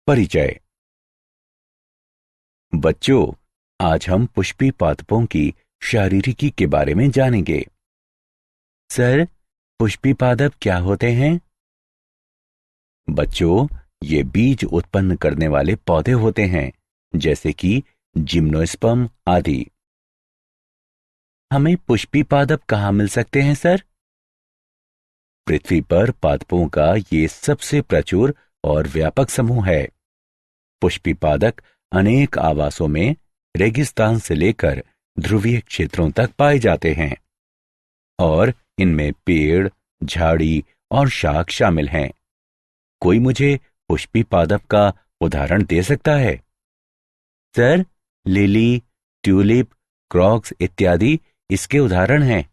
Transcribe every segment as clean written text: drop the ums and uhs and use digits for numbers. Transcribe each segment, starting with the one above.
परिचय। बच्चों, आज हम पुष्पी पादपों की शारीरिकी के बारे में जानेंगे। सर, पुष्पी पादप क्या होते हैं? बच्चों, ये बीज उत्पन्न करने वाले पौधे होते हैं, जैसे कि जिम्नोस्पर्म आदि। हमें पुष्पी पादप कहाँ मिल सकते हैं सर? पृथ्वी पर पादपों का ये सबसे प्रचुर और व्यापक समूह है। पुष्पी पादप अनेक आवासों में रेगिस्तान से लेकर ध्रुवीय क्षेत्रों तक पाए जाते हैं और इनमें पेड़, झाड़ी और शाख शामिल हैं। कोई मुझे पुष्पी पादप का उदाहरण दे सकता है? सर, लिली, ट्यूलिप, क्रॉक्स इत्यादि इसके उदाहरण हैं।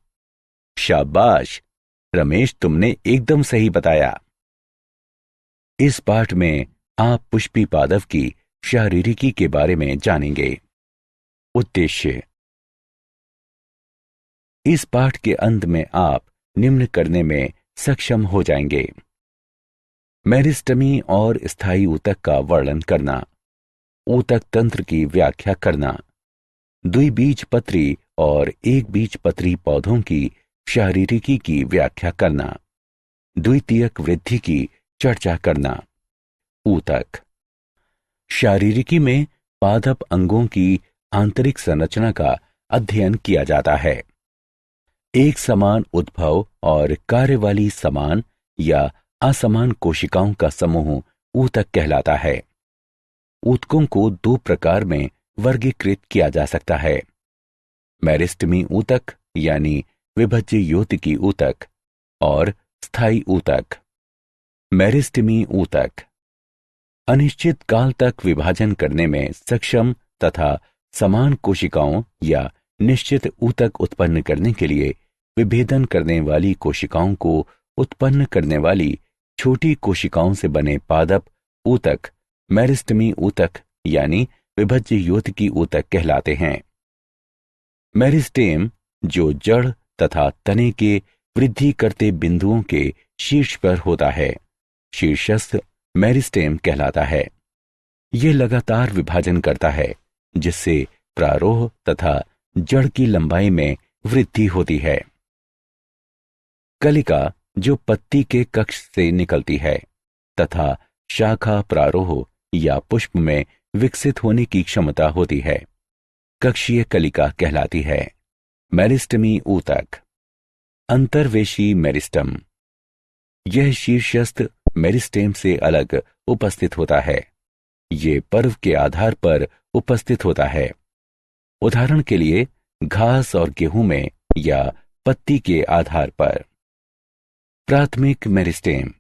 शाबाश रमेश, तुमने एकदम सही बताया। इस पाठ में आप पुष्पी पादप की शारीरिकी के बारे में जानेंगे। उद्देश्य। इस पाठ के अंत में आप निम्न करने में सक्षम हो जाएंगे: मेरिस्टेमी और स्थायी ऊतक का वर्णन करना, ऊतक तंत्र की व्याख्या करना, द्विबीजपत्री और एक बीजपत्री पौधों की शारीरिकी की व्याख्या करना, द्वितीयक वृद्धि की चर्चा करना। ऊतक। शारीरिकी में पादप अंगों की आंतरिक संरचना का अध्ययन किया जाता है। एक समान उद्भव और कार्य वाली समान या असमान कोशिकाओं का समूह ऊतक कहलाता है। ऊतकों को दो प्रकार में वर्गीकृत किया जा सकता है: मेरिस्टेमी ऊतक यानी विभज्य योतकी ऊतक और स्थायी ऊतक। मेरिस्टेमी ऊतक अनिश्चित काल तक विभाजन करने में सक्षम तथा समान कोशिकाओं या निश्चित ऊतक उत्पन्न करने के लिए विभेदन करने वाली कोशिकाओं को उत्पन्न करने वाली छोटी कोशिकाओं से बने पादप ऊतक मेरिस्टेमी ऊतक यानी विभज्य योतकी ऊतक कहलाते हैं। मेरिस्टेम, जो जड़ तथा तने के वृद्धि करते बिंदुओं के शीर्ष पर होता है, शीर्षस्थ मेरिस्टेम कहलाता है। यह लगातार विभाजन करता है, जिससे प्रारोह तथा जड़ की लंबाई में वृद्धि होती है। कलिका, जो पत्ती के कक्ष से निकलती है तथा शाखा प्रारोह या पुष्प में विकसित होने की क्षमता होती है, कक्षीय कलिका कहलाती है। मेरिस्टेमी ऊतक। अंतर्वेशी मेरिस्टम, यह शीर्षस्थ मेरिस्टेम से अलग उपस्थित होता है। ये पर्व के आधार पर उपस्थित होता है। उदाहरण के लिए घास और गेहूं में या पत्ती के आधार पर। प्राथमिक मेरिस्टेम,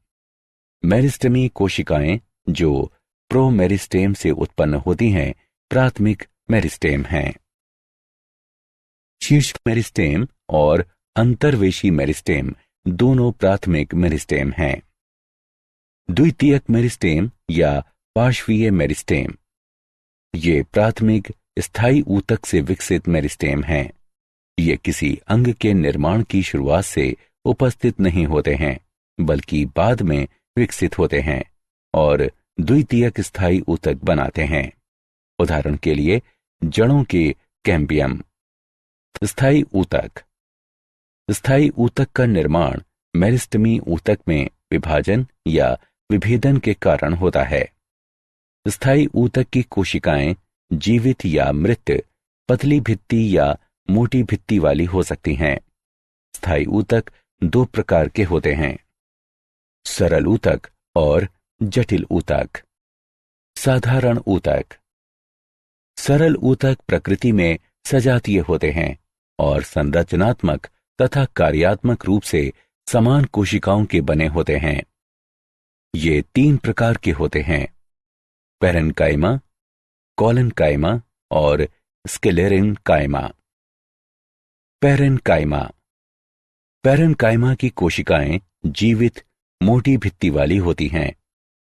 मेरिस्टेमी कोशिकाएं जो प्रोमेरिस्टेम से उत्पन्न होती हैं, प्राथमिक मेरिस्टेम हैं। शीर्ष मेरिस्टेम और अंतर्वेशी मेरिस्टेम दोनों प्राथमिक मेरिस्टेम हैं। द्वितीयक मेरिस्टेम या पार्श्वीय मेरिस्टेम, ये प्राथमिक स्थायी ऊतक से विकसित मेरिस्टेम हैं। ये किसी अंग के निर्माण की शुरुआत से उपस्थित नहीं होते हैं, बल्कि बाद में विकसित होते हैं और द्वितीयक स्थायी ऊतक बनाते हैं। उदाहरण के लिए जड़ों के कैम्बियम। स्थायी ऊतक। स्थायी ऊतक का निर्माण मेरिस्टेमी ऊतक में विभाजन या विभेदन के कारण होता है। स्थायी ऊतक की कोशिकाएं जीवित या मृत, पतली भित्ति या मोटी भित्ति वाली हो सकती हैं। स्थायी ऊतक दो प्रकार के होते हैं: सरल ऊतक और जटिल ऊतक। साधारण ऊतक। सरल ऊतक प्रकृति में सजातीय होते हैं और संरचनात्मक तथा कार्यात्मक रूप से समान कोशिकाओं के बने होते हैं। ये तीन प्रकार के होते हैं: पैरेन्काइमा, कोलेन्काइमा और स्क्लेरेन्काइमा। पैरेन्काइमा। पैरेन्काइमा की कोशिकाएं जीवित, मोटी भित्ति वाली होती हैं।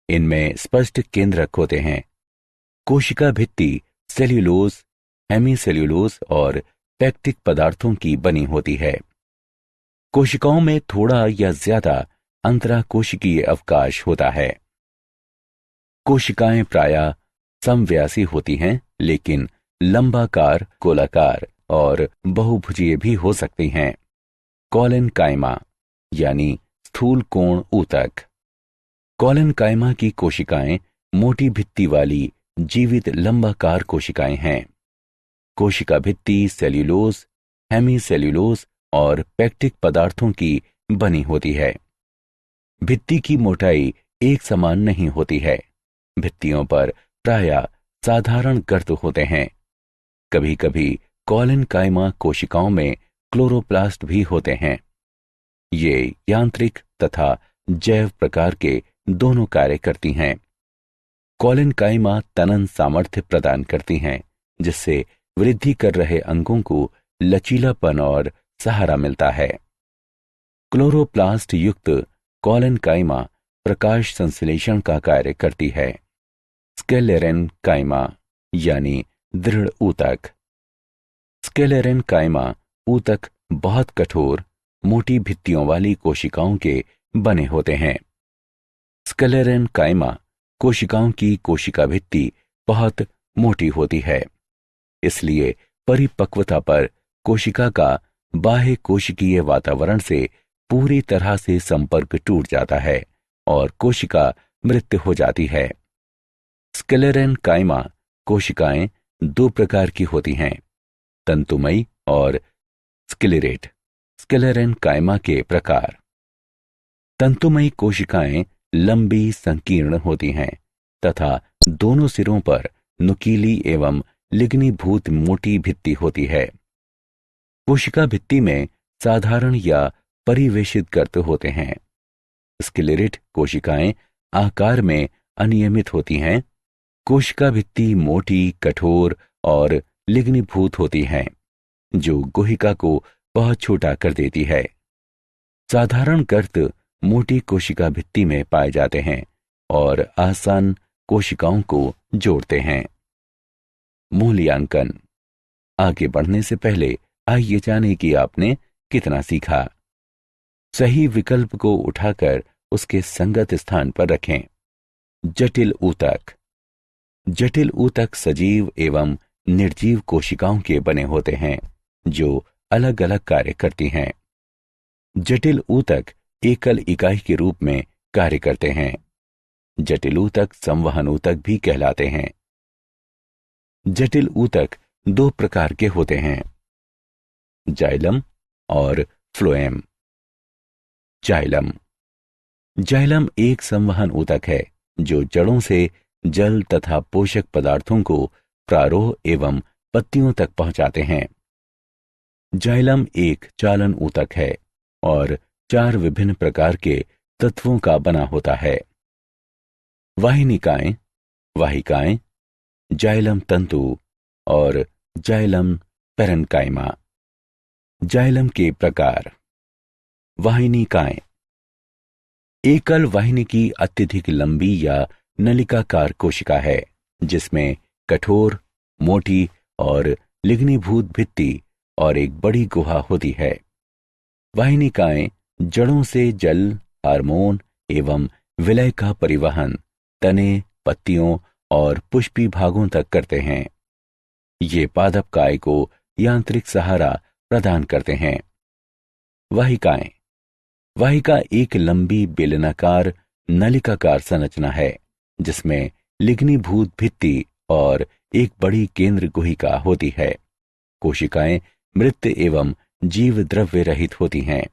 इनमें स्पष्ट केंद्रक होते हैं। कोशिका भित्ति सेल्यूलोज, हेमीसेल्यूलोज और पैक्टिक पदार्थों की बनी होती है। कोशिकाओं में थोड़ा या ज्यादा अंतराकोशिकीय अवकाश होता है। कोशिकाएं प्रायः समव्यासी होती हैं, लेकिन लंबाकार, गोलाकार और बहुभुजीय भी हो सकती हैं। कॉलेनकाइमा यानी स्थूल कोण ऊतक। कॉलेनकाइमा की कोशिकाएं मोटी भित्ति वाली जीवित लंबाकार कोशिकाएं हैं। कोशिका भित्ति सेल्यूलोज, हेमीसेल्यूलोज और पेक्टिक पदार्थों की बनी होती है। भित्ति की मोटाई एक समान नहीं होती है। भित्तियों पर प्रायः साधारण गर्त होते हैं। कभी कभी कॉलेनकाइमा कोशिकाओं में क्लोरोप्लास्ट भी होते हैं। ये यांत्रिक तथा जैव प्रकार के दोनों कार्य करती हैं। कॉलेनकाइमा तनन सामर्थ्य प्रदान करती हैं, जिससे वृद्धि कर रहे अंगों को लचीलापन और सहारा मिलता है। क्लोरोप्लास्ट युक्त कॉलेनकाइमा प्रकाश संश्लेषण का कार्य करती है। स्क्लेरेनकाइमा यानी दृढ़ ऊतक। स्क्लेरेनकाइमा ऊतक बहुत कठोर, मोटी भित्तियों वाली कोशिकाओं के बने होते हैं। स्क्लेरेनकाइमा कोशिकाओं की कोशिका भित्ति बहुत मोटी होती है, इसलिए परिपक्वता पर कोशिका का बाह्य कोशिकीय वातावरण से पूरी तरह से संपर्क टूट जाता है और कोशिका मृत हो जाती है। स्क्लेरेनकाइमा कोशिकाएं दो प्रकार की होती हैं, तंतुमयी और स्क्लेरेट। स्क्लेरेनकाइमा के प्रकार। तंतुमयी कोशिकाएं लंबी, संकीर्ण होती हैं तथा दोनों सिरों पर नुकीली एवं लिग्नीभूत मोटी भित्ति होती है। कोशिका भित्ति में साधारण या परिवेशित गर्त होते हैं। स्क्लेरेट कोशिकाएं आकार में अनियमित होती हैं। कोशिका भित्ति मोटी, कठोर और लिग्नीभूत होती हैं, जो गुहिका को बहुत छोटा कर देती है। साधारण गर्त मोटी कोशिका भित्ति में पाए जाते हैं और आसान कोशिकाओं को जोड़ते हैं। मूल्यांकन। आगे बढ़ने से पहले आइए जानें कि आपने कितना सीखा। सही विकल्प को उठाकर उसके संगत स्थान पर रखें। जटिल ऊतक। जटिल ऊतक सजीव एवं निर्जीव कोशिकाओं के बने होते हैं, जो अलग अलग कार्य करती हैं। जटिल ऊतक एकल इकाई के रूप में कार्य करते हैं। जटिल ऊतक संवहन ऊतक भी कहलाते हैं। जटिल ऊतक दो प्रकार के होते हैं, जाइलम और फ्लोएम। जाइलम। जाइलम एक संवहन ऊतक है जो जड़ों से जल तथा पोषक पदार्थों को प्रारोह एवं पत्तियों तक पहुंचाते हैं। जाइलम एक चालन ऊतक है और 4 विभिन्न प्रकार के तत्वों का बना होता है। वाहिनिकाएं, वाहिकाएं, जाइलम तंतु और जाइलम पेरेन्काइमा। जाइलम के प्रकार। वाहिनिकाएं। एकल वाहिनी की अत्यधिक लंबी या नलिकाकार कोशिका है, जिसमें कठोर, मोटी और लिग्नीभूत भित्ति और एक बड़ी गुहा होती है। वाहिनिकाएं जड़ों से जल, हार्मोन एवं विलय का परिवहन तने, पत्तियों और पुष्पी भागों तक करते हैं। ये पादप काय को यांत्रिक सहारा प्रदान करते हैं। वाहिकाएं। वाहिका एक लंबी बेलनाकार नलिकाकार संरचना है, जिसमें लिग्नीभूत भित्ति और एक बड़ी केंद्र गुहिका होती है। कोशिकाएं मृत एवं जीव द्रव्य रहित होती हैं।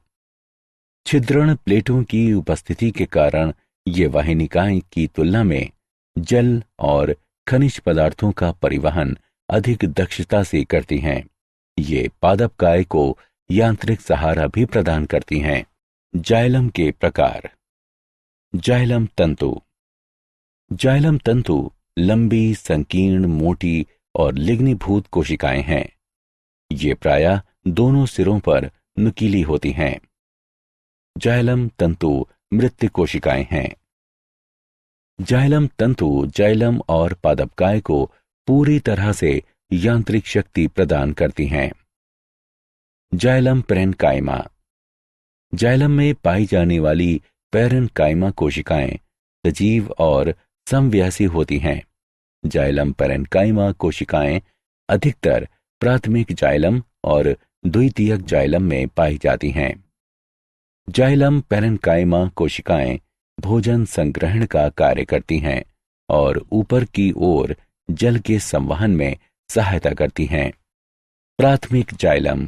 छिद्रण प्लेटों की उपस्थिति के कारण ये वाहिनिकाएं की तुलना में जल और खनिज पदार्थों का परिवहन अधिक दक्षता से करती हैं। ये पादप काय को यांत्रिक सहारा भी प्रदान करती हैं। जाइलम के प्रकार। जाइलम तंतु। जाइलम तंतु लंबी, संकीर्ण, मोटी और लिग्नीभूत कोशिकाएं हैं। ये प्रायः दोनों सिरों पर नुकीली होती हैं। जाइलम तंतु मृत कोशिकाएं हैं। जाइलम तंतु जाइलम और पादपकाय को पूरी तरह से यांत्रिक शक्ति प्रदान करती हैं। Xylem parenchyma. जाइलम में पाई जाने वाली पेरेन्काइमा कोशिकाएं सजीव और समव्यासी होती हैं। जाइलम पैरेन्काइमा कोशिकाएं अधिकतर प्राथमिक जाइलम और द्वितीयक जाइलम में पाई जाती हैं। जाइलम पैरेन्काइमा कोशिकाएं भोजन संग्रहण का कार्य करती हैं और ऊपर की ओर जल के संवहन में सहायता करती हैं। प्राथमिक जाइलम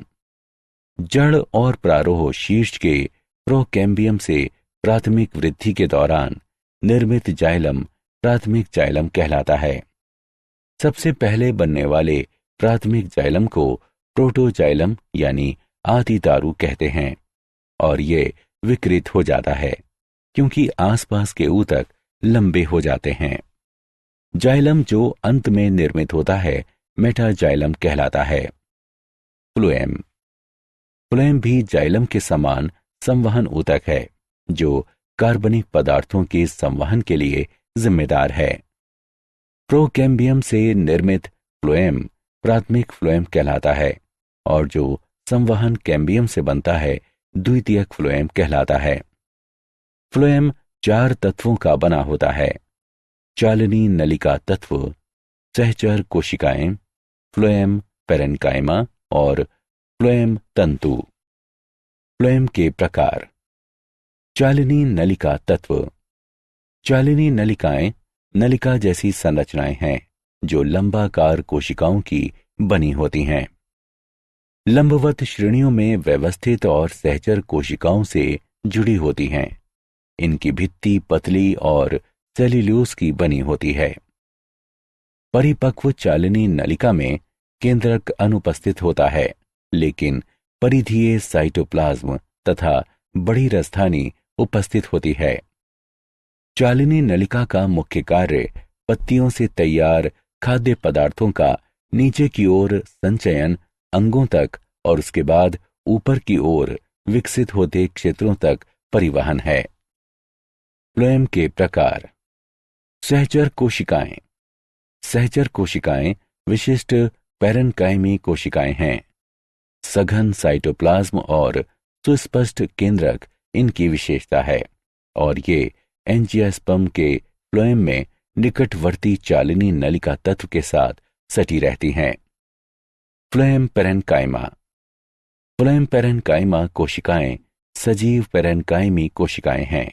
जड़ और प्रारोह शीर्ष के प्रोकैम्बियम से प्राथमिक वृद्धि के दौरान निर्मित जाइलम प्राथमिक जाइलम कहलाता है। सबसे पहले बनने वाले प्राथमिक जाइलम को प्रोटोजाइलम यानी आदि दारू कहते हैं और ये विकृत हो जाता है क्योंकि आसपास के ऊतक लंबे हो जाते हैं। जाइलम जो अंत में निर्मित होता है मेटाजाइलम कहलाता है। फ्लोएम फ्लोएम भी जाइलम के समान संवहन ऊतक है जो कार्बनिक पदार्थों के संवहन के लिए जिम्मेदार है। प्रोकैम्बियम से निर्मित फ्लोएम प्राथमिक फ्लोएम कहलाता है और जो संवहन कैम्बियम से बनता है द्वितीयक फ्लोएम कहलाता है। फ्लोएम 4 तत्वों का बना होता है: चालनी नलिका तत्व, सहचर कोशिकाएं, फ्लोएम पैरेन्काइमा और फ्लोएम तंतु। फ्लोएम के प्रकार। चालनी नलिका तत्व। चालनी नलिकाएं नलिका जैसी संरचनाएं हैं जो लंबाकार कोशिकाओं की बनी होती हैं। लंबवत श्रेणियों में व्यवस्थित और सहचर कोशिकाओं से जुड़ी होती हैं। इनकी भित्ति पतली और सेल्यूलोज की बनी होती है। परिपक्व चालनी नलिका में केंद्रक अनुपस्थित होता है, लेकिन परिधीय साइटोप्लाज्म तथा बड़ी रसधानी उपस्थित होती है। चालनी नलिका का मुख्य कार्य पत्तियों से तैयार खाद्य पदार्थों का नीचे की ओर संचयन अंगों तक और उसके बाद ऊपर की ओर विकसित होते क्षेत्रों तक परिवहन है। फ्लोएम के प्रकार। सहचर कोशिकाएं। सहचर कोशिकाएं विशिष्ट पैरेन्काइमी कोशिकाएं हैं। सघन साइटोप्लाज्म और सुस्पष्ट केंद्रक इनकी विशेषता है और ये एंजियोस्पर्म के फ्लोएम में निकटवर्ती चालनी नलिका तत्व के साथ सटी रहती हैं। Phloem parenchyma. फ्लोएम पैरेन्काइमा कोशिकाएं सजीव पैरेन्काइमी कोशिकाएं हैं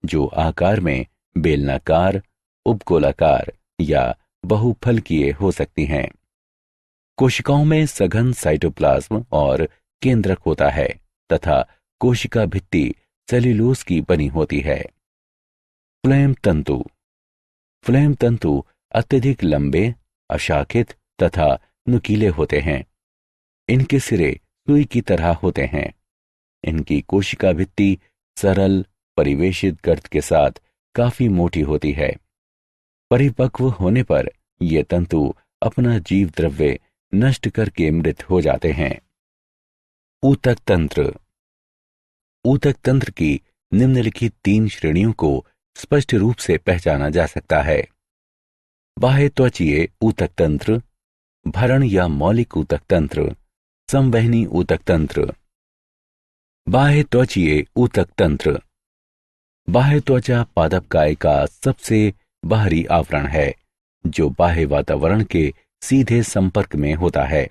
जो आकार में बेलनाकार, उपगोलाकार या बहुफलकीय हो सकती हैं। कोशिकाओं में सघन साइटोप्लाज्म और केंद्रक होता है तथा कोशिका भित्ति सेल्यूलोज की बनी होती है। फ्लोएम तंतु। फ्लोएम तंतु अत्यधिक लंबे, अशाखित तथा नुकीले होते हैं। इनके सिरे सुई की तरह होते हैं। इनकी कोशिका भित्ति सरल परिवेशित गर्त के साथ काफी मोटी होती है। परिपक्व होने पर ये तंतु अपना जीव द्रव्य नष्ट करके मृत हो जाते हैं। ऊतक तंत्र। ऊतक तंत्र की निम्नलिखित 3 श्रेणियों को स्पष्ट रूप से पहचाना जा सकता है: बाह्य त्वचीय ऊतक तंत्र, भरण या मौलिक ऊतक तंत्र, संवहनी ऊतक तंत्र। बाह्य त्वचीय ऊतक तंत्र। बाह्य त्वचा पादपकाय का सबसे बाहरी आवरण है जो बाह्य वातावरण के सीधे संपर्क में होता है।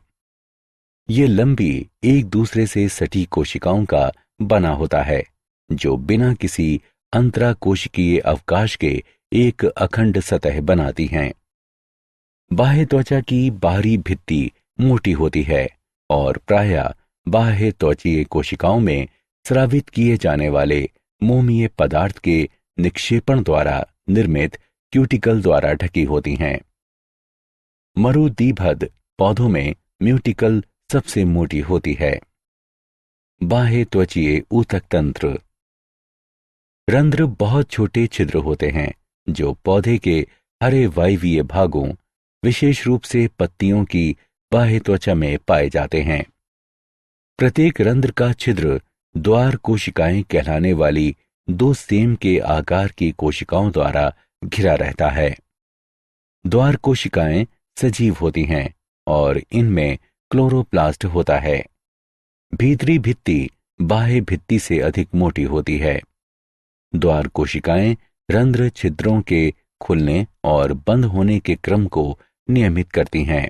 ये लंबी एक दूसरे से सटी कोशिकाओं का बना होता है जो बिना किसी अंतराकोशिकीय अवकाश के एक अखंड सतह बनाती हैं। बाह्य त्वचा की बाहरी भित्ति मोटी होती है और प्रायः बाह्य त्वचीय कोशिकाओं में स्रावित किए जाने वाले मोमीय पदार्थ के निक्षेपण द्वारा निर्मित क्यूटिकल द्वारा ढकी होती हैं। मरुदीभद पौधों में म्यूटिकल सबसे मोटी होती है। बाह्य त्वचीय ऊतक तंत्र। रंध्र बहुत छोटे छिद्र होते हैं जो पौधे के हरे वायवीय भागों, विशेष रूप से पत्तियों की बाह्य त्वचा में पाए जाते हैं। प्रत्येक रंध्र का छिद्र द्वार कोशिकाएं कहलाने वाली 2 सेम के आकार की कोशिकाओं द्वारा घिरा रहता है। द्वार कोशिकाएं सजीव होती हैं और इनमें क्लोरोप्लास्ट होता है। भीतरी भित्ति बाह्य भित्ति से अधिक मोटी होती है। द्वार कोशिकाएं रंध्र छिद्रों के खुलने और बंद होने के क्रम को नियमित करती हैं।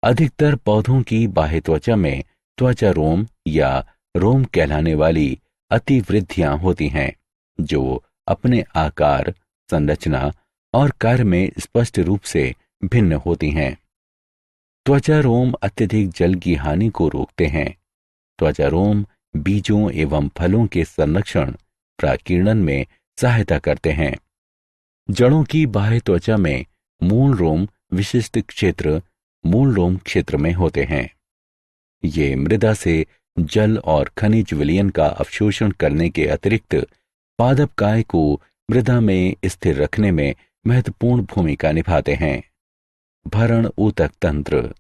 अधिकतर पौधों की बाह्य त्वचा में त्वचा रोम या रोम कहलाने वाली अतिवृद्धियां होती हैं, जो अपने आकार, संरचना और कार्य में स्पष्ट रूप से भिन्न होती हैं। त्वचा रोम अत्यधिक जल की हानि को रोकते हैं। त्वचा रोम बीजों एवं फलों के संरक्षण, प्राकीर्णन में सहायता करते हैं। जड़ों की बाह्य त्वचा में मूल रोम विशिष्ट क्षेत्र मूल रोम क्षेत्र में होते हैं। ये मृदा से जल और खनिज विलयन का अवशोषण करने के अतिरिक्त पादपकाय को मृदा में स्थिर रखने में महत्वपूर्ण भूमिका निभाते हैं। भरण ऊतक तंत्र।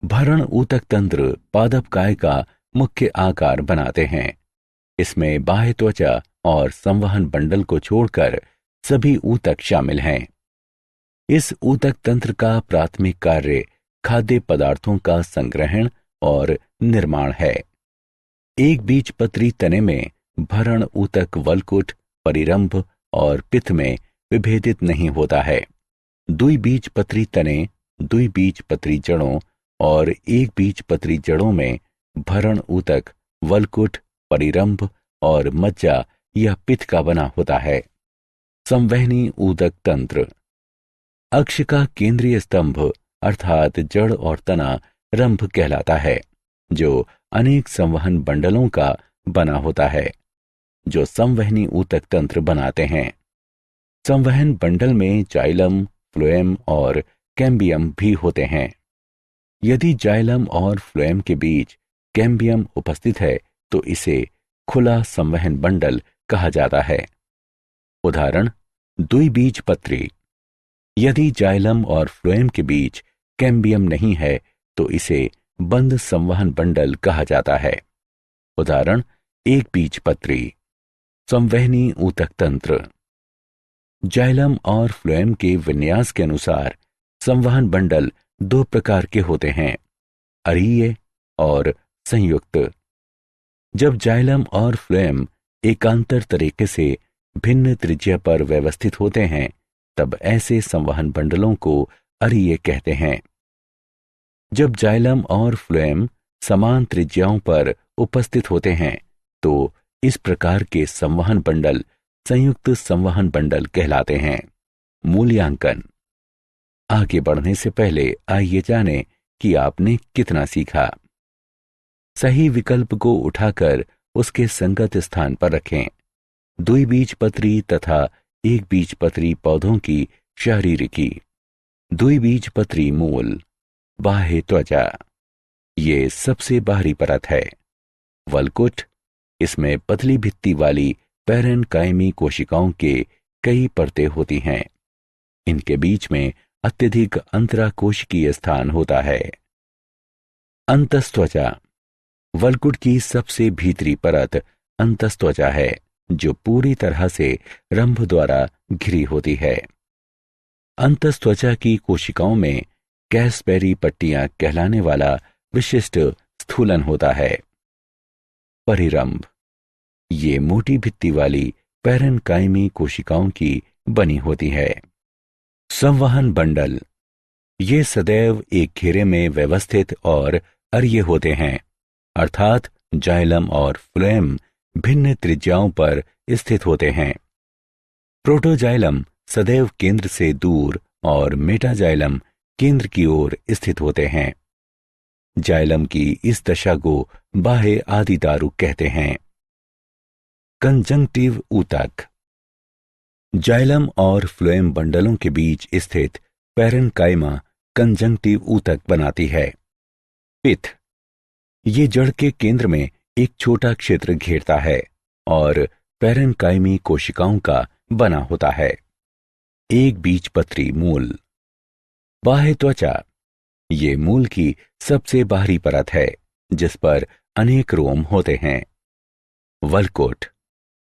भरण ऊतक तंत्र पादपकाय का मुख्य आकार बनाते हैं। इसमें बाह्य त्वचा और संवहन बंडल को छोड़कर सभी ऊतक शामिल हैं। इस ऊतक तंत्र का प्राथमिक कार्य खाद्य पदार्थों का संग्रहण और निर्माण है। एक बीजपत्री तने में भरण ऊतक वलकुट, परिरंभ और पित्त में विभेदित नहीं होता है। द्विबीजपत्री तने, द्विबीजपत्री जड़ों और एक बीजपत्री जड़ों में भरण ऊतक वलकुट, परिरंभ और मज्जा या पित्त का बना होता है। संवहनी ऊतक तंत्र। अक्ष का केंद्रीय स्तंभ अर्थात जड़ और तना रंभ कहलाता है, जो अनेक संवहन बंडलों का बना होता है, जो संवहनी ऊतक तंत्र बनाते हैं। संवहन बंडल में जाइलम, फ्लोएम और कैम्बियम भी होते हैं। यदि जाइलम और फ्लोएम के बीच कैम्बियम उपस्थित है तो इसे खुला संवहन बंडल कहा जाता है। उदाहरण, द्विबीजपत्री। यदि जाइलम और फ्लोएम के बीच कैम्बियम नहीं है तो इसे बंद संवहन बंडल कहा जाता है। उदाहरण, एक बीजपत्री। संवहनी ऊतक तंत्र। जाइलम और फ्लोएम के विन्यास के अनुसार संवहन बंडल दो प्रकार के होते हैं, अरीय और संयुक्त। जब जाइलम और फ्लोएम एकांतर तरीके से भिन्न त्रिज्या पर व्यवस्थित होते हैं तब ऐसे संवहन बंडलों को अरीय कहते हैं। जब जाइलम और फ्लोएम समान त्रिज्याओं पर उपस्थित होते हैं तो इस प्रकार के संवहन बंडल संयुक्त संवहन बंडल कहलाते हैं। मूल्यांकन। आगे बढ़ने से पहले आइए जानें कि आपने कितना सीखा। सही विकल्प को उठाकर उसके संगत स्थान पर रखें। द्विबीजपत्री तथा एक बीजपत्री पौधों की शारीरिकी। द्विबीजपत्री मूल, बाह्य त्वचा, ये सबसे बाहरी परत है। वलकुट, इसमें पतली भित्ति वाली पैरेनकाइमी कोशिकाओं के कई परतें होती हैं। इनके बीच में अत्यधिक अंतराकोशिकीय स्थान होता है। अंतस्त्वचा। वलकुट की सबसे भीतरी परत अंतस्त्वचा है, जो पूरी तरह से रंभ द्वारा घिरी होती है। अंतस्त्वचा की कोशिकाओं में कैसपेरी पट्टियां कहलाने वाला विशिष्ट स्थूलन होता है। परिरंभ। ये मोटी भित्ति वाली पैरेनकाइमी कोशिकाओं की बनी होती है। संवहन बंडल। ये सदैव एक घेरे में व्यवस्थित और अरीय होते हैं, अर्थात जाइलम और फ्लोएम भिन्न त्रिज्याओं पर स्थित होते हैं। प्रोटोजाइलम सदैव केंद्र से दूर और मेटाजाइलम केंद्र की ओर स्थित होते हैं। जाइलम की इस दशा को बाह्य आदिदारुक कहते हैं। कंजंक्टिव ऊतक। जाइलम और फ्लोएम बंडलों के बीच स्थित पैरेनकाइमा कंजंक्टिव ऊतक बनाती है। पित्त। ये जड़ के केंद्र में एक छोटा क्षेत्र घेरता है और पैरेनकाइमी कोशिकाओं का बना होता है। एक बीजपत्री मूल। बाह्य त्वचा। ये मूल की सबसे बाहरी परत है जिस पर अनेक रोम होते हैं। वलकुट।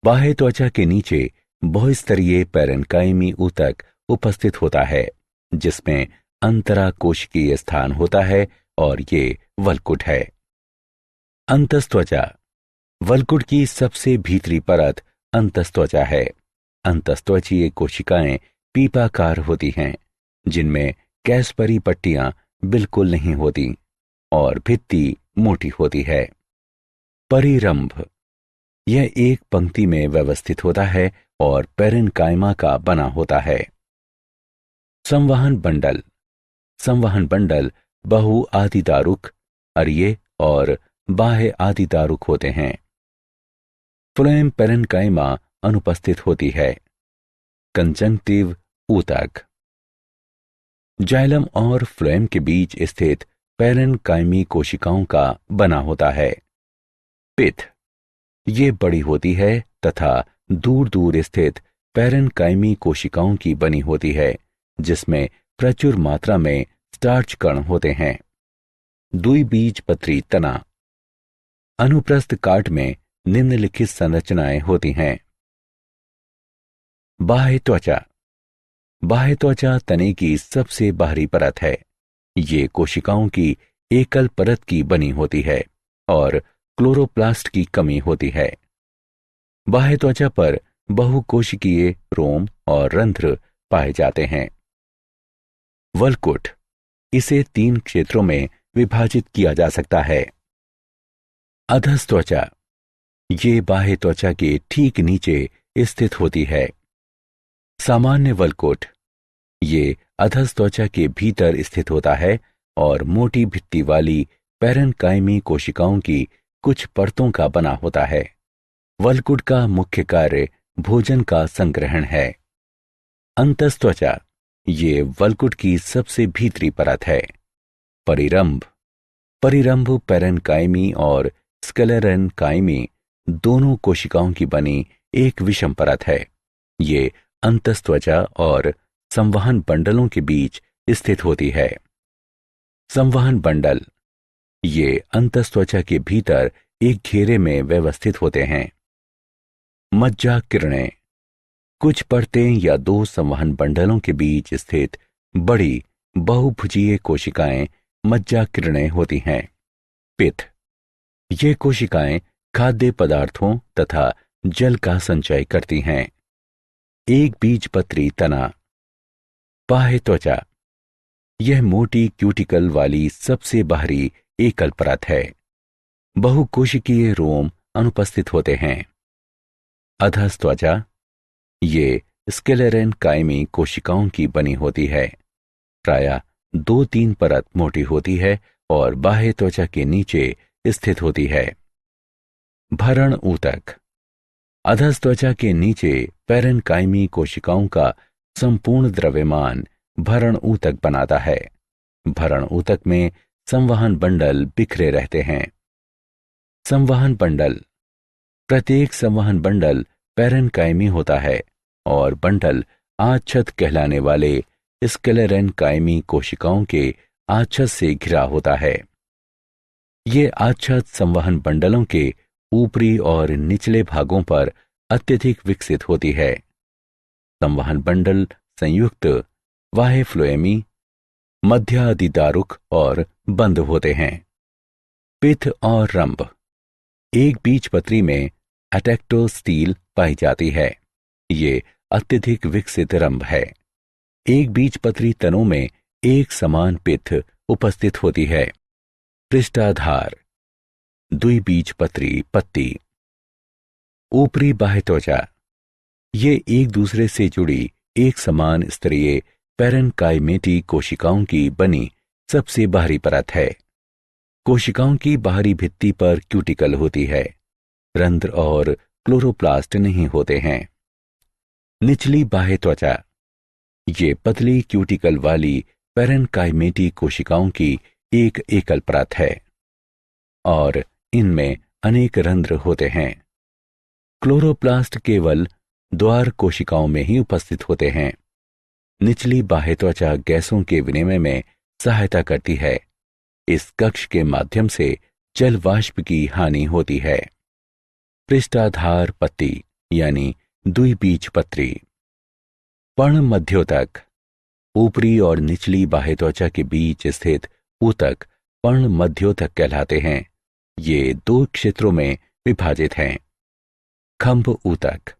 बाह्य त्वचा के नीचे बहुस्तरीय पैरेनकाइमी ऊतक उपस्थित होता है जिसमें अंतराकोशिकीय स्थान होता है और ये वलकुट है। अंतस्त्वचा। वलकुट की सबसे भीतरी परत अंतस्त्वचा है। अंतस्त्वचीय कोशिकाएं पीपाकार होती हैं, जिनमें कैस्परी पट्टियां बिल्कुल नहीं होती और भित्ति मोटी होती है। परिरंभ, यह एक पंक्ति में व्यवस्थित होता है और पेरेन्काइमा का बना होता है। संवहन बंडल, संवहन बंडल बहु आदिदारुक, अरिये और बाह्य आदिदारुक होते हैं। फ्लोएम पेरेन्काइमा अनुपस्थित होती है। कंजंक्टिव ऊतक, जाइलम और फ्लोएम के बीच स्थित पेरेन्काइमी कोशिकाओं का बना होता है। पिथ, ये बड़ी होती है तथा दूर दूर स्थित पेरेन्काइमी कोशिकाओं की बनी होती है, जिसमें प्रचुर मात्रा में स्टार्च कण होते हैं। द्विबीजपत्री तना, अनुप्रस्थ काट में निम्नलिखित संरचनाएं होती हैं। बाह्य त्वचा, बाह्य त्वचा तने की सबसे बाहरी परत है। ये कोशिकाओं की एकल परत की बनी होती है और क्लोरोप्लास्ट की कमी होती है। बाह्य त्वचा पर बहुकोशिकीय रोम और रंध्र पाए जाते हैं। वल्कुट, इसे 3 क्षेत्रों में विभाजित किया जा सकता है। अधस त्वचा, ये बाह्य त्वचा के ठीक नीचे स्थित होती है। सामान्य वल्कुट, ये अधस त्वचा के भीतर स्थित होता है और मोटी भित्ति वाली पेरेन्काइमी कोशिकाओं की कुछ परतों का बना होता है। वल्कुट का मुख्य कार्य भोजन का संग्रहण है। अंतस्त्वचा, ये वल्कुट की सबसे भीतरी परत है। परिरंभ, परिरंभ पेरेन्काइमी और स्क्लेरेन्काइमी दोनों कोशिकाओं की बनी एक विषम परत है। ये अंतस्त्वचा और संवहन बंडलों के बीच स्थित होती है। संवहन बंडल, ये अंतस्त्वचा के भीतर एक घेरे में व्यवस्थित होते हैं। मज्जा किरणें, कुछ परतें या 2 संवहन बंडलों के बीच स्थित बड़ी बहुभुजीय कोशिकाएं मज्जा किरणें होती हैं। पित्त, ये कोशिकाएं खाद्य पदार्थों तथा जल का संचय करती हैं। एक बीजपत्री तना। बाह्य त्वचा, यह मोटी क्यूटिकल वाली सबसे बाहरी एकल परत है। बहुकोशिकीय रोम अनुपस्थित होते हैं। अधस त्वचा, ये स्क्लेरेन्काइमी कोशिकाओं की बनी होती है। प्रायः 2-3 परत मोटी होती है और बाह्य त्वचा के नीचे स्थित होती है। भरण ऊतक, अधस त्वचा के नीचे पेरेन्काइमी कोशिकाओं का संपूर्ण द्रव्यमान भरण ऊतक बनाता है। भरण ऊतक में संवहन बंडल बिखरे रहते हैं। संवहन बंडल, प्रत्येक संवहन बंडल पेरेन्काइमी होता है और बंडल आच्छद कहलाने वाले स्क्लेरेन्काइमी कोशिकाओं के आच्छद से घिरा होता है। ये आच्छद संवहन बंडलों के ऊपरी और निचले भागों पर अत्यधिक विकसित होती है। संवहन बंडल संयुक्त बाह्य फ्लोएमी, मध्यादिदारुक और बंद होते हैं। पित्त और रंभ, एक बीजपत्री में एटेक्टोस्टील पाई जाती है। ये अत्यधिक विकसित रंभ है। एक बीजपत्री तनों में एक समान पित्त उपस्थित होती है। पृष्ठाधार, द्विबीजपत्री पत्ती। ऊपरी बाह्य त्वचा, ये एक दूसरे से जुड़ी एक समान स्तरीय पेरेन्काइमेटी कोशिकाओं की बनी सबसे बाहरी परत है। कोशिकाओं की बाहरी भित्ति पर क्यूटिकल होती है। रंध्र और क्लोरोप्लास्ट नहीं होते हैं। निचली बाह्य त्वचा, ये पतली क्यूटिकल वाली पेरेन्काइमेटी कोशिकाओं की एक एकल परत है और इनमें अनेक रंध्र होते हैं। क्लोरोप्लास्ट केवल द्वार कोशिकाओं में ही उपस्थित होते हैं। निचली बाह्य त्वचा गैसों के विनिमय में सहायता करती है। इस कक्ष के माध्यम से जल वाष्प की हानि होती है। पृष्ठाधार पत्ती यानी द्विबीजपत्री। पर्ण मध्योतक, ऊपरी और निचली बाह्य त्वचा के बीच स्थित ऊतक पर्ण मध्योतक कहलाते हैं। ये 2 क्षेत्रों में विभाजित हैं। खंभ ऊतक,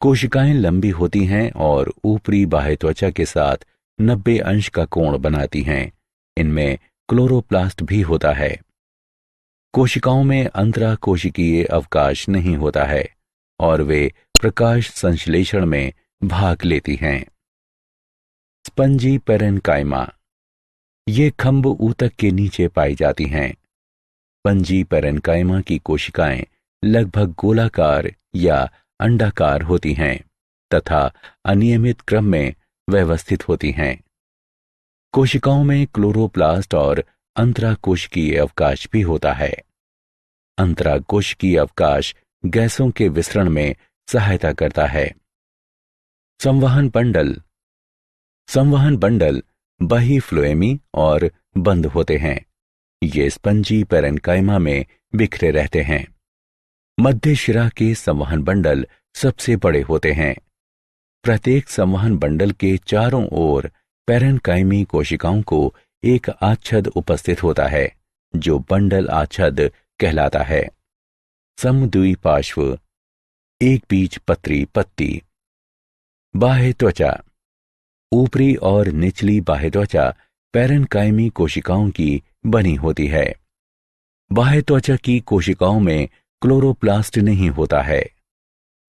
कोशिकाएं लंबी होती हैं और ऊपरी बाह्य त्वचा के साथ 90 अंश का कोण बनाती हैं। इनमें क्लोरोप्लास्ट भी होता है। कोशिकाओं में अंतराकोशिकीय अवकाश नहीं होता है और वे प्रकाश संश्लेषण में भाग लेती हैं। स्पंजी पेरेन्काइमा, ये खंभ ऊतक के नीचे पाई जाती हैं। स्पंजी पेरेन्काइमा की कोशिकाएं लगभग गोलाकार या अंडाकार होती हैं तथा अनियमित क्रम में व्यवस्थित होती हैं। कोशिकाओं में क्लोरोप्लास्ट और अंतराकोशिकीय अवकाश भी होता है। अंतराकोशिकीय अवकाश गैसों के विसरण में सहायता करता है। संवहन बंडल, संवहन बंडल बहिफ्लोएमी और बंद होते हैं। ये स्पंजी पेरेन्काइमा में बिखरे रहते हैं। मध्य शिरा के संवहन बंडल सबसे बड़े होते हैं। प्रत्येक संवहन बंडल के चारों ओर पेरेन्काइमी कोशिकाओं को एक आच्छद उपस्थित होता है जो बंडल आच्छद कहलाता है। समद्विपार्श्व एक बीजपत्री पत्ती। बाह्य त्वचा, ऊपरी और निचली बाह्य त्वचा पेरेन्काइमी कोशिकाओं की बनी होती है। बाह्य त्वचा की कोशिकाओं में क्लोरोप्लास्ट नहीं होता है।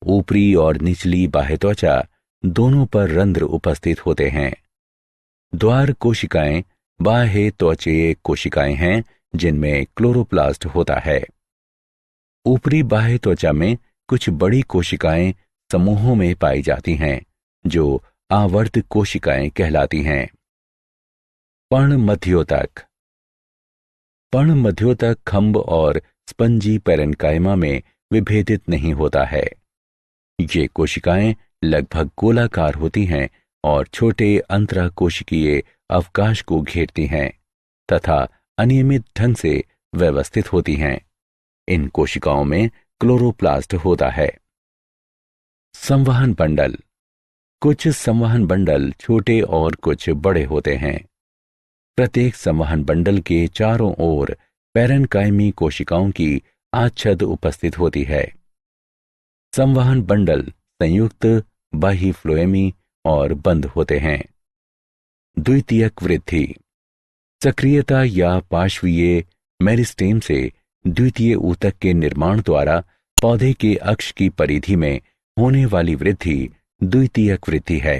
ऊपरी और निचली बाह्य त्वचा दोनों पर रंध्र उपस्थित होते हैं। द्वार कोशिकाएं बाह्य त्वचीय कोशिकाएं हैं जिनमें क्लोरोप्लास्ट होता है। ऊपरी बाह्य त्वचा में कुछ बड़ी कोशिकाएं समूहों में पाई जाती हैं जो आवर्त कोशिकाएं कहलाती हैं। पर्णमध्योतक, पर्णमध्योतक खंभ और स्पंजी पेरेन्काइमा में विभेदित नहीं होता है। ये कोशिकाएं लगभग गोलाकार होती हैं और छोटे अंतराकोशिकीय अवकाश को घेरती हैं तथा अनियमित ढंग से व्यवस्थित होती हैं। इन कोशिकाओं में क्लोरोप्लास्ट होता है। संवहन बंडल, कुछ संवहन बंडल छोटे और कुछ बड़े होते हैं। प्रत्येक संवहन बंडल के चारों ओर पेरेन्काइमी कोशिकाओं की आच्छद उपस्थित होती है। संवहन बंडल संयुक्त बहिफ्लोएमी और बंद होते हैं। द्वितीयक वृद्धि, सक्रियता या पार्श्वीय मेरिस्टेम से द्वितीय ऊतक के निर्माण द्वारा पौधे के अक्ष की परिधि में होने वाली वृद्धि द्वितीयक वृद्धि है।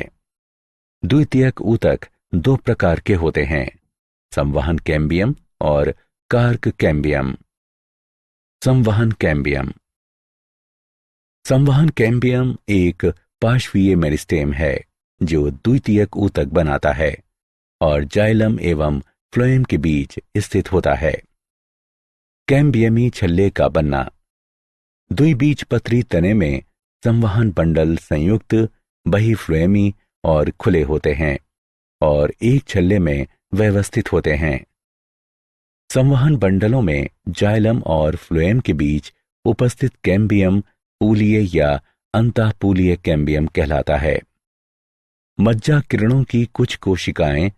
द्वितीयक ऊतक दो प्रकार के होते हैं, संवहन कैम्बियम और कार्क कैम्बियम। संवहन कैम्बियम, संवहन कैम्बियम एक पार्श्वीय मेरिस्टेम है जो द्वितीयक ऊतक बनाता है और जाइलम एवं फ्लोएम के बीच स्थित होता है। कैम्बियमी छल्ले का बनना, द्विबीजपत्री तने में संवहन बंडल संयुक्त बहिफ्लोएमी और खुले होते हैं और एक छल्ले में व्यवस्थित होते हैं। संवहन बंडलों में जाइलम और फ्लोएम के बीच उपस्थित कैम्बियम पूलीय या अंतःपूलीय कैम्बियम कहलाता है। मज्जा किरणों की कुछ कोशिकाएं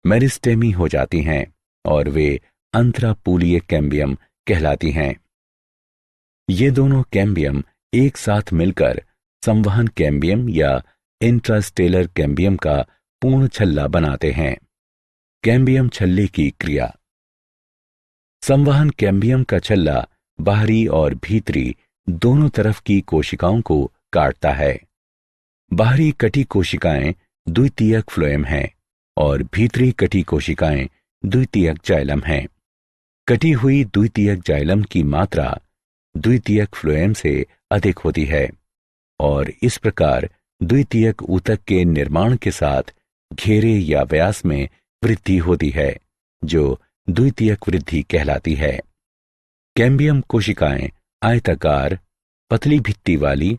मेरिस्टेमी हो जाती हैं और वे अंतरापूलीय कैम्बियम कहलाती हैं। ये दोनों कैम्बियम एक साथ मिलकर संवहन कैम्बियम या इंट्रास्टेलर कैम्बियम का पूर्ण छल्ला बनाते हैं। कैम्बियम छल्ले की क्रिया, संवहन कैम्बियम का छल्ला बाहरी और भीतरी दोनों तरफ की कोशिकाओं को काटता है। बाहरी कटी कोशिकाएं द्वितीयक फ्लोएम हैं और भीतरी कटी कोशिकाएं द्वितीयक जाइलम हैं। कटी हुई द्वितीयक जाइलम की मात्रा द्वितीयक फ्लोएम से अधिक होती है और इस प्रकार द्वितीयक ऊतक के निर्माण के साथ घेरे या व्यास में वृद्धि होती है जो द्वितीयक वृद्धि कहलाती है। कैम्बियम कोशिकाएं आयताकार, पतली भित्ति वाली,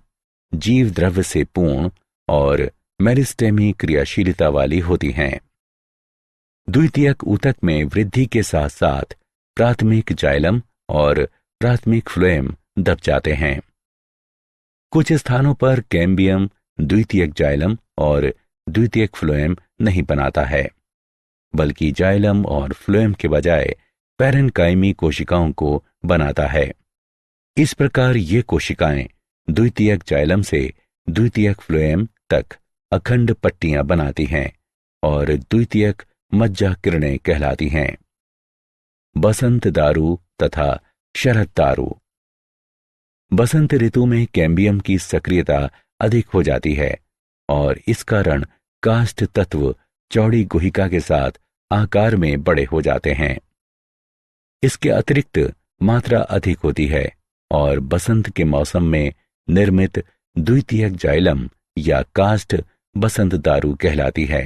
जीव द्रव्य से पूर्ण और मेरिस्टेमी क्रियाशीलता वाली होती हैं। द्वितीयक ऊतक में वृद्धि के साथ साथ प्राथमिक जाइलम और प्राथमिक फ्लोएम दब जाते हैं। कुछ स्थानों पर कैम्बियम द्वितीयक जाइलम और द्वितीयक फ्लोएम नहीं बनाता है, बल्कि जाइलम और फ्लोएम के बजाय पेरेन्काइमी कोशिकाओं को बनाता है। इस प्रकार ये कोशिकाएं द्वितीयक जाइलम से द्वितीयक फ्लोएम तक अखंड पट्टियां बनाती हैं और द्वितीयक मज्जा किरणें कहलाती हैं। बसंत दारू तथा शरद दारू। बसंत ऋतु में कैम्बियम की सक्रियता अधिक हो जाती है और इस कारण काष्ठ तत्व चौड़ी गुहिका के साथ आकार में बड़े हो जाते हैं। इसके अतिरिक्त मात्रा अधिक होती है और बसंत के मौसम में निर्मित द्वितीयक जाइलम या काष्ठ बसंत दारू कहलाती है।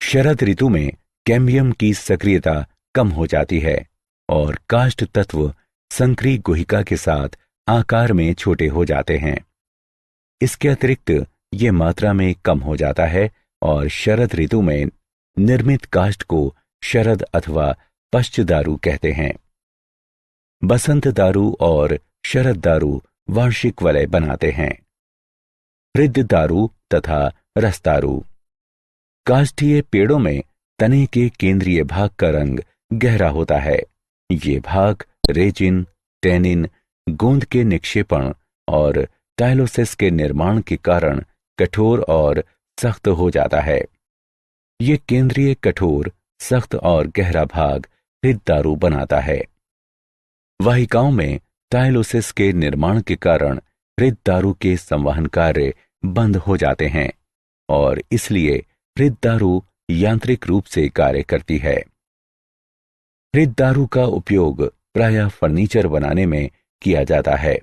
शरद ऋतु में कैम्बियम की सक्रियता कम हो जाती है और काष्ठ तत्व संकरी गुहिका के साथ आकार में छोटे हो जाते हैं। इसके अतिरिक्त ये मात्रा में कम हो जाता है और शरद ऋतु में निर्मित काष्ठ को शरद अथवा पश्च दारू कहते हैं। बसंत दारू और शरद दारू वार्षिक वलय बनाते हैं। हृद दारू तथा रस दारू। काष्ठीय पेड़ों में तने के केंद्रीय भाग का रंग गहरा होता है। ये भाग रेजिन, टेनिन, गोंद के निक्षेपण और टाइलोसिस के निर्माण के कारण कठोर और सख्त हो जाता है। ये केंद्रीय कठोर, सख्त और गहरा भाग हृद दारू बनाता है। वाहिकाओं में टाइलोसिस के निर्माण के कारण हृद दारू के संवहन कार्य बंद हो जाते हैं और इसलिए हृद दारू यांत्रिक रूप से कार्य करती है। हृद दारू का उपयोग प्रायः फर्नीचर बनाने में किया जाता है।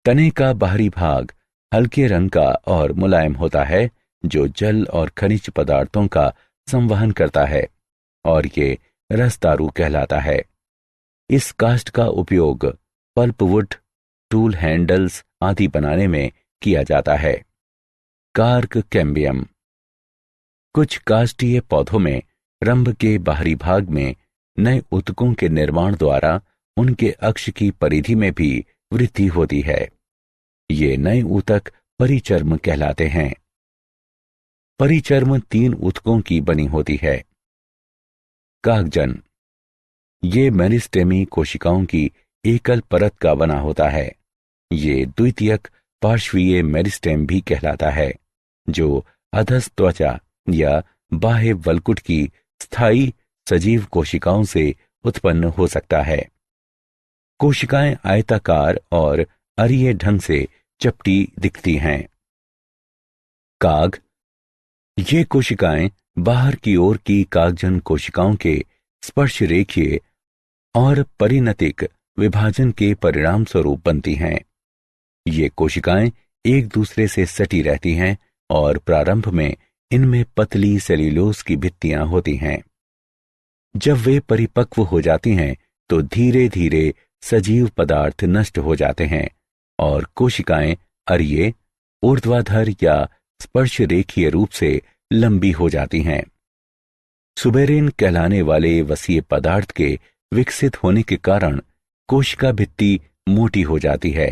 तने का बाहरी भाग हल्के रंग का और मुलायम होता है जो जल और खनिज पदार्थों का संवहन करता है और ये रस दारू कहलाता है। इस काष्ठ का उपयोग पल्पवुड, टूल हैंडल्स आदि बनाने में किया जाता है। Cork cambium. कुछ काष्ठीय पौधों में रंभ के बाहरी भाग में नए ऊतकों के निर्माण द्वारा उनके अक्ष की परिधि में भी वृद्धि होती है। ये नए ऊतक परिचर्म कहलाते हैं। परिचर्म 3 ऊतकों की बनी होती है। कागजन। ये मेरिस्टेमी कोशिकाओं की एकल परत का बना होता है। ये द्वितीयक पार्श्वीय मेरिस्टेम भी कहलाता है जो अधस त्वचा या बाह्य वल्कुट की स्थायी सजीव कोशिकाओं से उत्पन्न हो सकता है। कोशिकाएं आयताकार और अरीय ढंग से चपटी दिखती हैं। काग। ये कोशिकाएं बाहर की ओर की कागजन कोशिकाओं के स्पर्श रेखीय और परिणतिक विभाजन के परिणाम स्वरूप बनती हैं। ये कोशिकाएं एक दूसरे से सटी रहती हैं और प्रारंभ में इनमें पतली सेल्यूलोज की भित्तियां होती हैं। जब वे परिपक्व हो जाती हैं तो धीरे धीरे सजीव पदार्थ नष्ट हो जाते हैं और कोशिकाएं अरीय, ऊर्ध्वाधर या स्पर्श रेखीय रूप से लंबी हो जाती हैं। सुबेरेन कहलाने वाले वसीय पदार्थ के विकसित होने के कारण कोशिका भित्ति मोटी हो जाती है।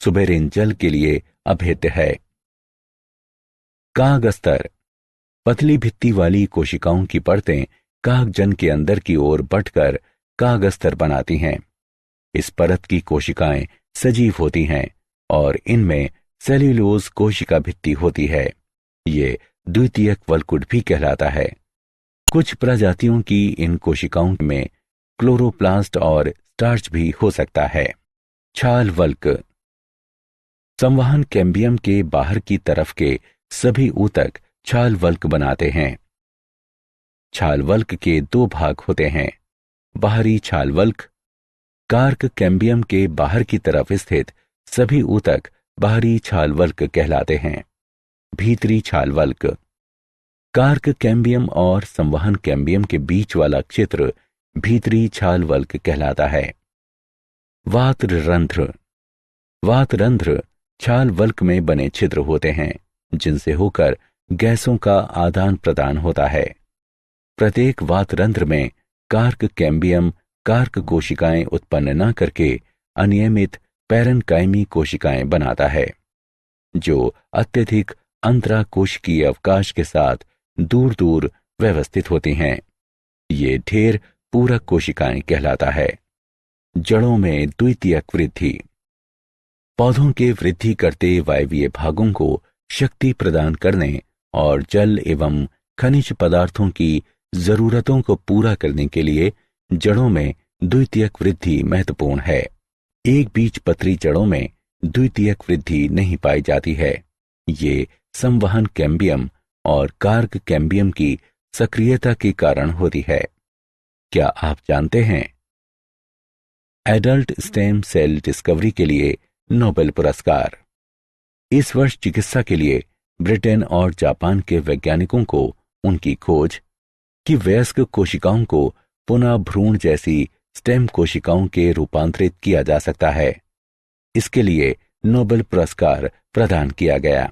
सुबेरेन जल के लिए अभेद्य है। काग अस्तर। पतली भित्ति वाली कोशिकाओं की परतें कागजन के अंदर की ओर बढ़कर काग अस्तर बनाती हैं। इस परत की कोशिकाएं सजीव होती हैं और इनमें सेल्यूलोज कोशिका भित्ति होती है। ये द्वितीयक वल्कुट भी कहलाता है। कुछ प्रजातियों की इन कोशिकाओं में क्लोरोप्लास्ट और स्टार्च भी हो सकता है। छाल वल्क। संवहन कैम्बियम के बाहर की तरफ के सभी ऊतक छाल वल्क बनाते हैं। छाल वल्क के 2 भाग होते हैं। बाहरी छाल वल्क। कार्क कैम्बियम के बाहर की तरफ स्थित सभी ऊतक बाहरी छाल वल्क कहलाते हैं। भीतरी छाल वल्क। कार्क कैम्बियम और संवहन कैम्बियम के बीच वाला क्षेत्र भीतरी छाल वल्क कहलाता है। वातरंध्र। वातरंध्र छाल वल्क में बने छिद्र होते हैं जिनसे होकर गैसों का आदान प्रदान होता है। प्रत्येक वातरंध्र में कार्क कैम्बियम कार्क कोशिकाएं उत्पन्न न करके अनियमित पैरेन्काइमी कोशिकाएं बनाता है जो अत्यधिक अंतराकोशिकीय अवकाश के साथ दूर दूर व्यवस्थित होती हैं। ये ढेर पूरक कोशिकाएं कहलाता है। जड़ों में द्वितीयक वृद्धि। पौधों के वृद्धि करते वायवीय भागों को शक्ति प्रदान करने और जल एवं खनिज पदार्थों की जरूरतों को पूरा करने के लिए जड़ों में द्वितीयक वृद्धि महत्वपूर्ण है। एक बीजपत्री जड़ों में द्वितीयक वृद्धि नहीं पाई जाती है। ये संवहन कैम्बियम और कार्क कैम्बियम की सक्रियता के कारण होती है। क्या आप जानते हैं? एडल्ट स्टेम सेल डिस्कवरी के लिए नोबेल पुरस्कार। इस वर्ष चिकित्सा के लिए ब्रिटेन और जापान के वैज्ञानिकों को उनकी खोज कि वयस्क कोशिकाओं को पुनः भ्रूण जैसी स्टेम कोशिकाओं के रूपांतरित किया जा सकता है, इसके लिए नोबेल पुरस्कार प्रदान किया गया।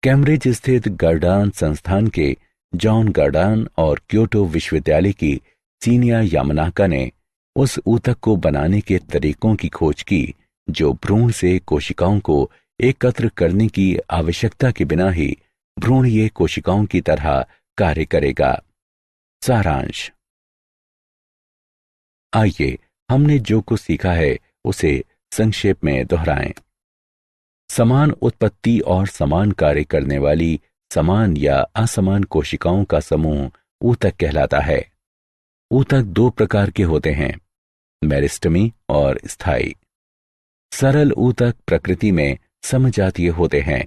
कैम्ब्रिज स्थित गर्डान संस्थान के जॉन गर्डान और क्योटो विश्वविद्यालय की सीनिया यामानाका ने उस ऊतक को बनाने के तरीकों की खोज की जो भ्रूण से कोशिकाओं को एकत्र करने की आवश्यकता के बिना ही भ्रूणीय कोशिकाओं की तरह कार्य करेगा। सारांश। आइए हमने जो कुछ सीखा है उसे संक्षेप में दोहराएं। समान उत्पत्ति और समान कार्य करने वाली समान या असमान कोशिकाओं का समूह ऊतक कहलाता है। ऊतक दो प्रकार के होते हैं, मेरिस्टेमी और स्थायी। सरल ऊतक प्रकृति में समजातीय होते हैं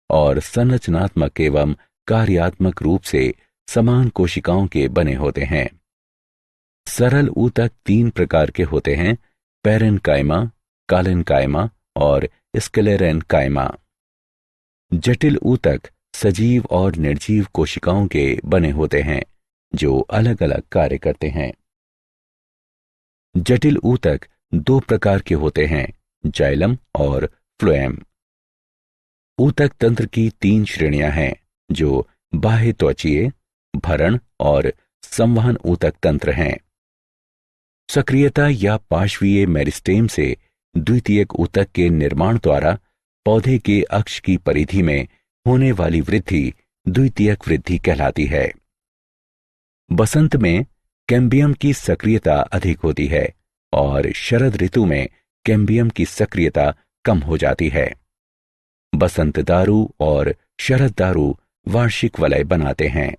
और संरचनात्मक एवं कार्यात्मक रूप से समान कोशिकाओं के बने होते हैं। सरल ऊतक तीन प्रकार के होते हैं, पैरेन्काइमा, कालेन्काइमा और स्क्लेरेन्काइमा। जटिल ऊतक सजीव और निर्जीव कोशिकाओं के बने होते हैं जो अलग अलग कार्य करते हैं। जटिल ऊतक दो प्रकार के होते हैं, जाइलम और फ्लोएम। ऊतक तंत्र की तीन श्रेणियां हैं जो बाह्य त्वचीय, भरण और संवहन ऊतक तंत्र हैं। सक्रियता या पार्श्वीय मेरिस्टेम से द्वितीयक ऊतक के निर्माण द्वारा पौधे के अक्ष की परिधि में होने वाली वृद्धि द्वितीयक वृद्धि कहलाती है। बसंत में कैम्बियम की सक्रियता अधिक होती है और शरद ऋतु में कैम्बियम की सक्रियता कम हो जाती है। बसंत दारू और शरद दारू वार्षिक वलय बनाते हैं।